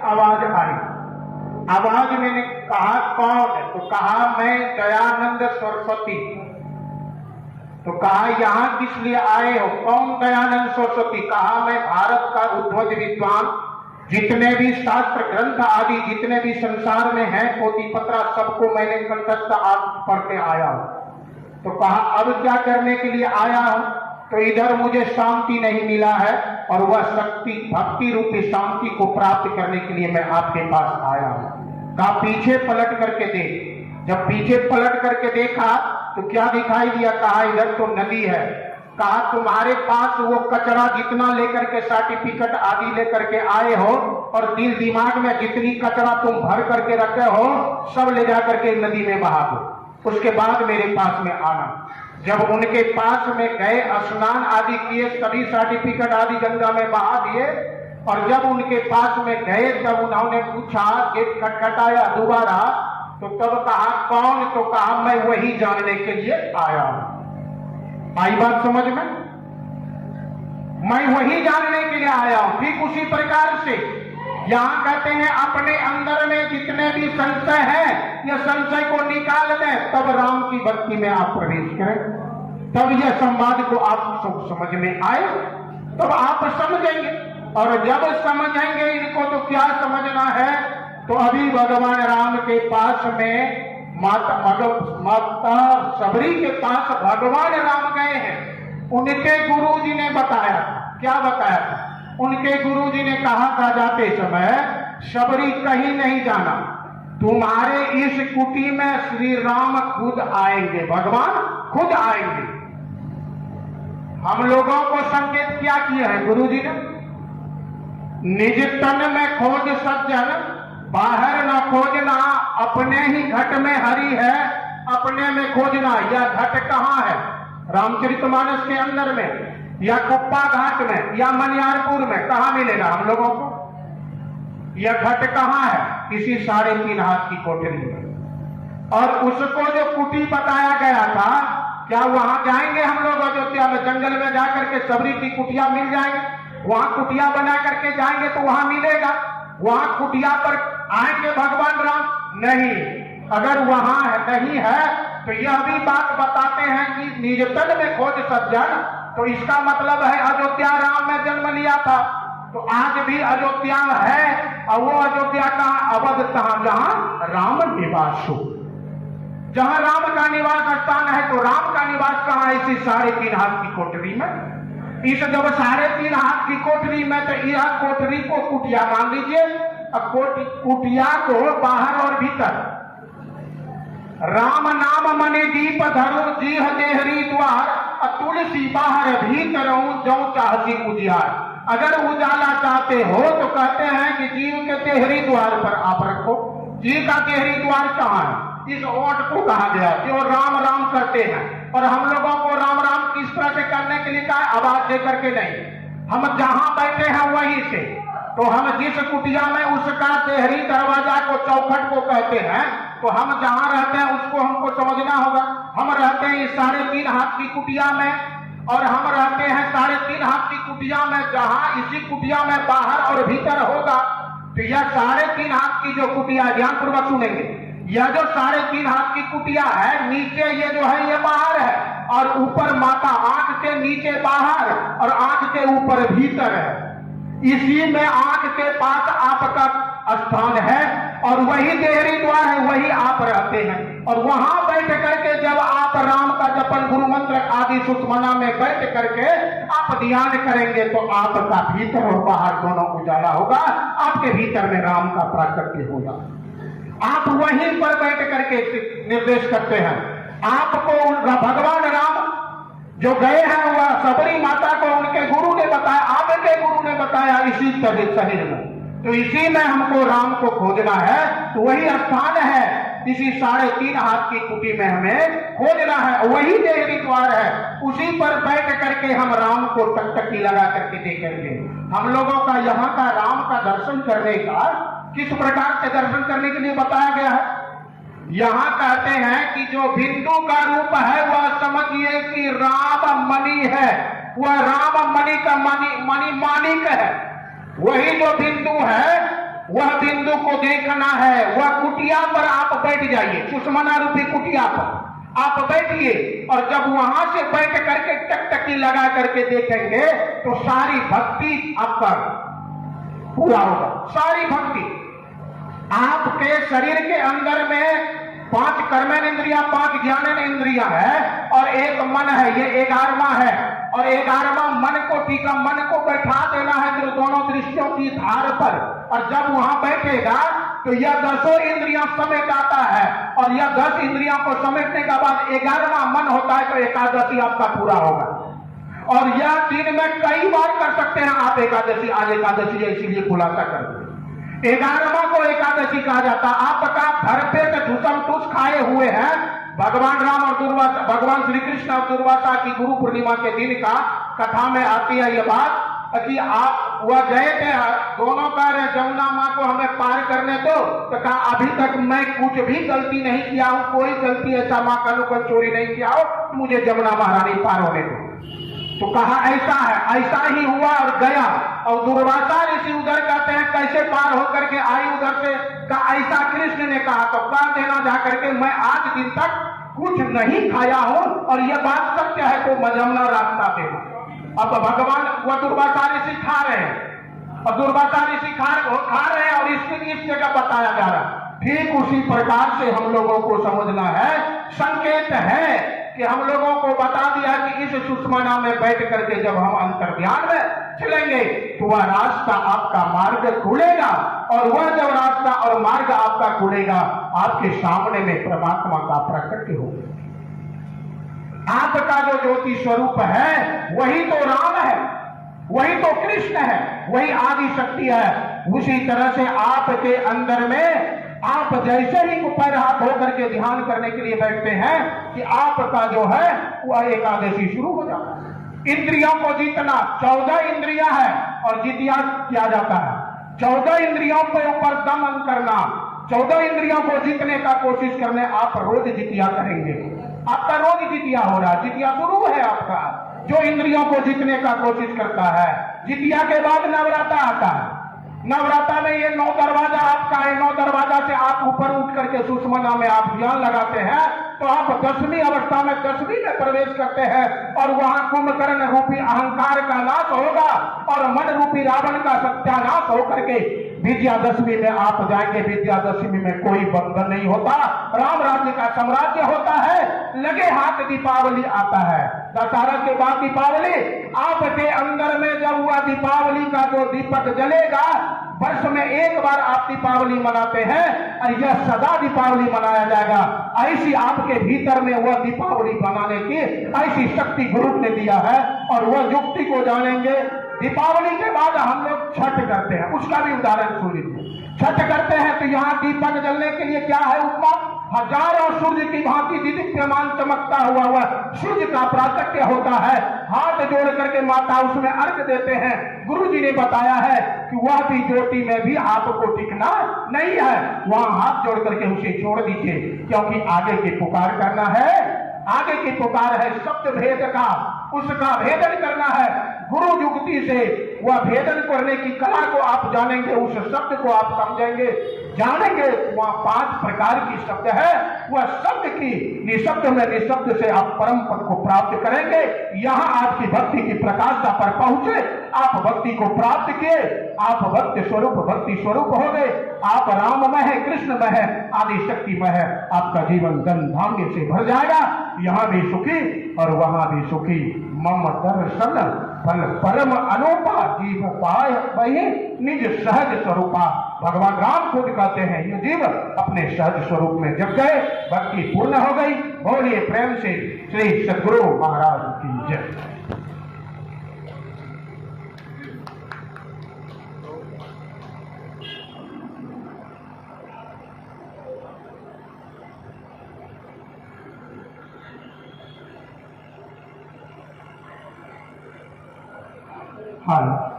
आवाज आई। आवाज मैंने कहा कौन है, तो कहा मैं दयानंद सरस्वती। तो कहा यहां किस लिए आए हो? कौन दयानंद सरस्वती? कहा मैं भारत का उद्भव विद्वान, जितने भी शास्त्र ग्रंथ आदि जितने भी संसार में हैं पोथी पत्रा सबको मैंने कंठस्थ आज पढ़ के आया हूं। तो कहा अब क्या करने के लिए आया हूं? तो इधर मुझे शांति नहीं मिला है और वह शक्ति भक्ति रूपी शांति को प्राप्त करने के लिए मैं आपके पास आया हूं। कहा पीछे पलट करके देख। जब पीछे पलट करके देखा तो क्या दिखाई दिया? कहा इधर तो नदी है। कहा तुम्हारे पास वो कचरा जितना लेकर के सर्टिफिकेट आदि लेकर के आए हो और दिल दिमाग में जितनी कचरा तुम भर करके रखे हो सब ले जा करके नदी में बहा दो, उसके बाद मेरे पास में आना। जब उनके पास में गए, स्नान आदि किए, सभी सर्टिफिकेट आदि गंगा में बहा दिए और जब उनके पास में गए तब उन्होंने पूछा, गेट खटखटाया दोबारा, तो तब कहा कौन? तो कहा मैं वही जानने के लिए आया हूं। आई बात समझ में? मैं वही जानने के लिए आया हूं। ठीक उसी प्रकार से यहां कहते हैं अपने अंदर में जितने भी संशय है यह संशय को निकाल दें, तब राम की भक्ति में आप प्रवेश करें, तब यह संवाद को आप सब समझ में आए, तब आप समझेंगे। और जब समझेंगे इनको तो क्या समझना है? तो अभी भगवान राम के पास में माता सबरी के पास भगवान राम गए हैं। उनके गुरु जी ने बताया, क्या बताया था? उनके गुरु जी ने कहा था जाते समय सबरी कहीं नहीं जाना, तुम्हारे इस कुटी में श्री राम खुद आएंगे, भगवान खुद आएंगे। हम लोगों को संकेत क्या किया है गुरु जी ने? निज तन में खोज सज्जन, बाहर न खोजना, अपने ही घट में हरि है, अपने में खोजना। यह घट कहाँ है? रामचरितमानस के अंदर में या कुप्पा घाट में या मनियारपुर में? कहाँ मिलेगा हम लोगों को? यह घट कहाँ है? किसी 3.5 हाथ की कोठरी में। और उसको जो कुटी बताया गया था, क्या वहां जाएंगे हम लोग अयोध्या में? जंगल में जाकर के सबरी की कुटिया मिल जाएंगे? वहां कुटिया बना करके जाएंगे तो वहां मिलेगा? वहां कुटिया पर आएंगे भगवान राम? नहीं। अगर वहां नहीं है तो यह भी बात बताते हैं कि निजतन में खोज सज्जन, तो इसका मतलब है अयोध्या राम में जन्म लिया था, तो आज भी अयोध्या है। और वो अयोध्या का अवध कहां? जहां राम निवास हो, जहां राम का निवास स्थान है। तो राम का निवास कहां है? इसी 3.5 हाथ की कोठरी में। इस जब 3.5 हाथ की कोठरी में, तो यह कोठरी को कुटिया मान लीजिए, कुटिया को बाहर और भीतर राम नाम मणि दीप धरो जीह देहरी द्वार, तुलसी बाहर भीतर जो चाहती उजियार। अगर उजाला चाहते हो तो कहते हैं कि जीव के देहरी द्वार पर आप रखो। जीव का देहरी द्वार कहाँ है? इस ओट को कहा गया जो राम राम करते हैं। और हम लोगों को राम राम किस तरह से करने के लिए कहा? आवाज दे करके नहीं, हम जहां बैठे हैं वहीं से। तो हम जिस कुटिया में उसका देहरी दरवाजा को, चौखट को कहते हैं, तो हम जहां रहते हैं उसको हमको समझना होगा। हम रहते हैं इस 3.5 हाथ की कुटिया में, और हम रहते हैं 3.5 हाथ की कुटिया में, जहां इसी कुटिया में बाहर और भीतर होगा। तो यह 3.5 हाथ की जो कुटिया, ध्यान पूर्वक सुनेंगे, यह जो 3.5 हाथ की कुटिया है, नीचे ये जो है ये बाहर है, और ऊपर माता आंख के नीचे बाहर और आंख के ऊपर भीतर है। इसी में आंख के पास आपका स्थान है और वही देहरी द्वार है, वही आप रहते हैं। और वहां बैठ करके जब आप राम का जपन, गुरु मंत्र आदि सुषमना में बैठ करके आप ध्यान करेंगे तो आपका भीतर और बाहर दोनों उजाला होगा। आपके भीतर में राम का प्राकट्य होगा। आप वहीं पर बैठ करके निर्देश करते हैं। आपको भगवान राम जो गए हैं वह सबरी माता को उनके गुरु ने बताया, आपके गुरु ने बताया इसी शरीर में। तो इसी में हमको राम को खोजना है, तो वही स्थान है, इसी 3.5 हाथ की कुटी में हमें खोजना है। वही देहरी द्वार है, उसी पर बैठ करके हम राम को टकटकी लगा करके देखेंगे। हम लोगों का यहाँ का राम का दर्शन करने का किस प्रकार से दर्शन करने के लिए बताया गया है? यहाँ कहते हैं कि जो बिंदु का रूप है वह समझिए कि राम मणि है, वह राम मणि का मणि माणिक है। वही जो बिंदु है वह बिंदु को देखना है। वह कुटिया पर आप बैठ जाइए, सुषमना रूपी कुटिया पर आप बैठिए, और जब वहां से बैठ करके टकटकी लगा करके देखेंगे तो सारी भक्ति आपका पूरा होगा। सारी भक्ति आपके शरीर के अंदर में 5 कर्मेंद्रियां, 5 ज्ञानेंद्रियां है और एक मन है। ये 11वां है, और 11वां मन को टीका, मन को बैठा देना है जो दोनों दृष्टियों की धार पर। और जब वहां बैठेगा तो यह 10 इंद्रियां समेट आता है, और यह 10 इंद्रियों को समेटने के बाद 11वां मन होता है, तो एकादशी आपका पूरा होगा। और यह दिन में कई बार कर सकते हैं आप एकादशी। आज एकादशी है इसीलिए खुलासा कर दो, 11वां को एकादशी कहा जाता है। आपका भरपेट झूठम टूस खाए हुए हैं। भगवान राम और दुर्वासा, भगवान श्री कृष्ण और दुर्वासा की गुरु पूर्णिमा के दिन का कथा में आती है ये बात कि आप वह गए थे, दोनों कह रहे जमुना माँ को हमें पार करने दो, तो कहा अभी तक मैं कुछ भी गलती नहीं किया हूं, कोई गलती ऐसा माँ का अनुकूल चोरी नहीं किया हो, मुझे जमुना महारानी पार होने दो। तो कहा ऐसा है, ऐसा ही हुआ और गया। और दुर्वासा ऋषि उधर कहते हैं कैसे पार होकर के आई उधर से, कहा ऐसा कृष्ण ने कहा। तो कह देना जाकर के मैं आज दिन तक कुछ नहीं खाया हूं, और यह बात सत्य है, तो मजमना रास्ता देना। अब भगवान वह दुर्वासा ऋषि खा रहे हैं, और दुर्वासा ऋषि खा रहे हैं, और इसके लिए इस जगह बताया जा रहा है। ठीक उसी प्रकार से हम लोगों को समझना है, संकेत है कि हम लोगों को बता दिया कि इस सुषमना में बैठ करके जब हम अंतर्ध्यान में चलेंगे तो वह रास्ता आपका मार्ग खुलेगा, और वह जब रास्ता और मार्ग आपका खुलेगा आपके सामने में परमात्मा का प्रकट होगा। आपका जो ज्योति स्वरूप है वही तो राम है, वही तो कृष्ण है, वही आदि शक्ति है। उसी तरह से आपके अंदर में आप जैसे ही पैर हाथ धो करके ध्यान करने के लिए बैठते हैं कि आपका जो है वह एकादशी शुरू हो जाता है। इंद्रियों को जीतना, 14 इंद्रियां है और जितिया किया जाता है। 14 इंद्रियों के ऊपर दमन करना, 14 इंद्रियों को जीतने का कोशिश करने। आप रोज जितिया करेंगे, आपका रोज जितिया हो रहा है, जितिया शुरू है आपका। जो इंद्रियों को जीतने का कोशिश करता है, जितिया के बाद नवरात्र आता है। नवरात्र में ये 9 दरवाजा आपका है, 9 दरवाजा से आप ऊपर उठ करके सुषमना में आप ध्यान लगाते हैं, तो आप 10वीं अवस्था में 10वीं में प्रवेश करते हैं, और वहां कुंभकर्ण रूपी अहंकार का नाश होगा, और मन रूपी रावण का सत्यानाश होकर के विजयादशमी में आप जाएंगे। विजयादशमी में कोई बंधन नहीं होता, राम राज्य का साम्राज्य होता है। लगे हाथ दीपावली आता है, दशहरा के बाद दीपावली। आपके अंदर में जब हुआ दीपावली का जो दीपक जलेगा, वर्ष में एक बार आप दीपावली मनाते हैं, और यह सदा दीपावली मनाया जाएगा। ऐसी आपके भीतर में वह दीपावली मनाने की ऐसी शक्ति गुरु ने दिया है, और वह युक्ति को जानेंगे। दीपावली के बाद हम लोग छठ करते हैं, उसका भी उदाहरण सुन लीजिए। छठ करते हैं तो यहाँ दीपक जलने के लिए क्या है उपमा? हजारों सूर्य की भांति दीप्यमान चमकता हुआ सूर्य का प्राकट्य होता है। हाथ जोड़ करके माता उसमें अर्घ देते हैं। गुरु जी ने बताया है कि वह भी ज्योति में भी आपको टिकना नहीं है, वहां हाथ जोड़ करके उसे छोड़ दीजिए, क्योंकि आगे की पुकार करना है। आगे की पुकार है शब्द भेद का, उसका भेदन करना है। गुरु युक्ति से वह भेदन करने की कला को आप जानेंगे, उस शब्द को आप समझेंगे, जानेंगे। वह 5 प्रकार की शब्द है, वह शब्द की निशब्द में निशब्द से आप परम पद को प्राप्त करेंगे। यहाँ आपकी भक्ति की प्रकाशता पर पहुंचे, आप भक्ति को प्राप्त किए, आप भक्ति स्वरूप हो गए। आप राममय है, कृष्णमय है, आदि शक्तिमय है। आपका जीवन धन धान्य से भर जाएगा, यहाँ भी सुखी और वहां भी सुखी। मम दर्शन फल परम अनूपा, जीव पाय वही निज सहज स्वरूपा। भगवान राम खुद कहते हैं ये जीव अपने सहज स्वरूप में जग गए, भक्ति पूर्ण हो गई। बोलिए प्रेम से श्री सद्गुरु महाराज की जय। हाँ।